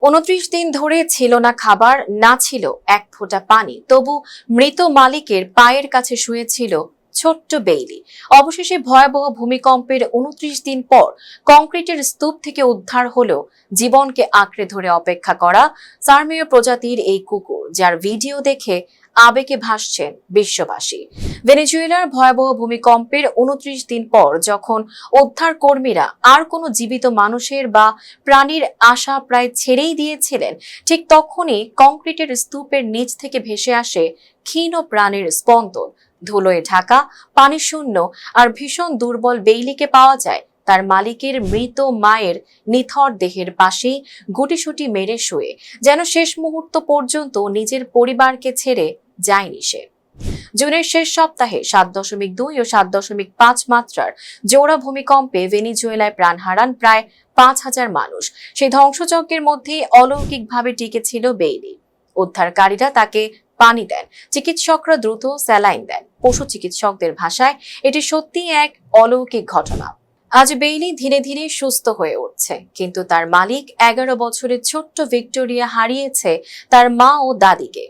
29 দিন ধরে ছিল না খাবার, না ছিল এক ফোঁটা পানি, তবু মৃত মালিকের পায়ের কাছে শুয়েছিল ছোট্ট বেইলি। অবশেষে ভয়াবহ ভূমিকম্পের 29 দিন পর কংক্রিটের স্তূপ থেকে উদ্ধার হলো জীবনকে আঁকড়ে ধরে অপেক্ষা করা সার্মীয় প্রজাতির এই কুকুর, যার ভিডিও দেখে আবেগে ভাসছেন বিশ্ববাসী। ভেনেজুয়েলার ভয়াবহ ভূমিকম্পের 29 দিন পর যখন উদ্ধার কর্মীরা আর কোনো জীবিত মানুষের বা প্রাণীর আশা প্রায় ছেড়েই দিয়েছিলেন, ঠিক তখনই কংক্রিটের স্তূপের নিচ থেকে ভেসে আসে ক্ষীণ প্রাণের স্পন্দন। ধুলোয় ঢাকা, পানিশূন্য আর ভীষণ দুর্বল বেইলিকে পাওয়া যায় তার মালিকের মৃত মায়ের নিথর দেহের পাশেই গুটিসুটি মেরে শুয়ে, যেন শেষ মুহূর্ত পর্যন্ত নিজের পরিবারকে ছেড়ে যায়নি সে। জুনের শেষ সপ্তাহে 7.2 ও 7.5 মাত্রার জোড়া ভূমিকম্পে ভেনেজুয়েলায় প্রাণ হারান প্রায় 5,000 মানুষ। সেই ধ্বংসযজ্ঞের মধ্যেই অলৌকিকভাবে টিকে ছিল বেইলি। উদ্ধারকারীরা তাকে পানি দেন, চিকিৎসকরা দ্রুত স্যালাইন দেন। পশু চিকিৎসকদের ভাষায় এটি সত্যিই এক অলৌকিক ঘটনা। আজ বেইলি ধীরে ধীরে সুস্থ হয়ে উঠছে, কিন্তু তার মালিক 11 বছরের ছোট্ট ভিক্টোরিয়া হারিয়েছে তার মা ও দাদিকে।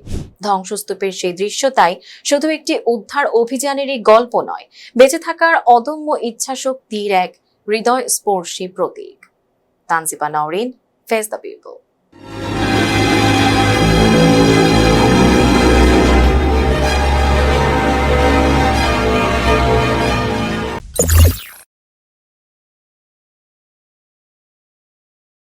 ধ্বংসস্তূপের সেই দৃশ্য তাই শুধু একটি উদ্ধার অভিযানেরই গল্প নয়, বেঁচে থাকার অদম্য ইচ্ছাশক্তির এক হৃদয়স্পর্শী প্রতীক। Tanjiba Nowrin, face the people.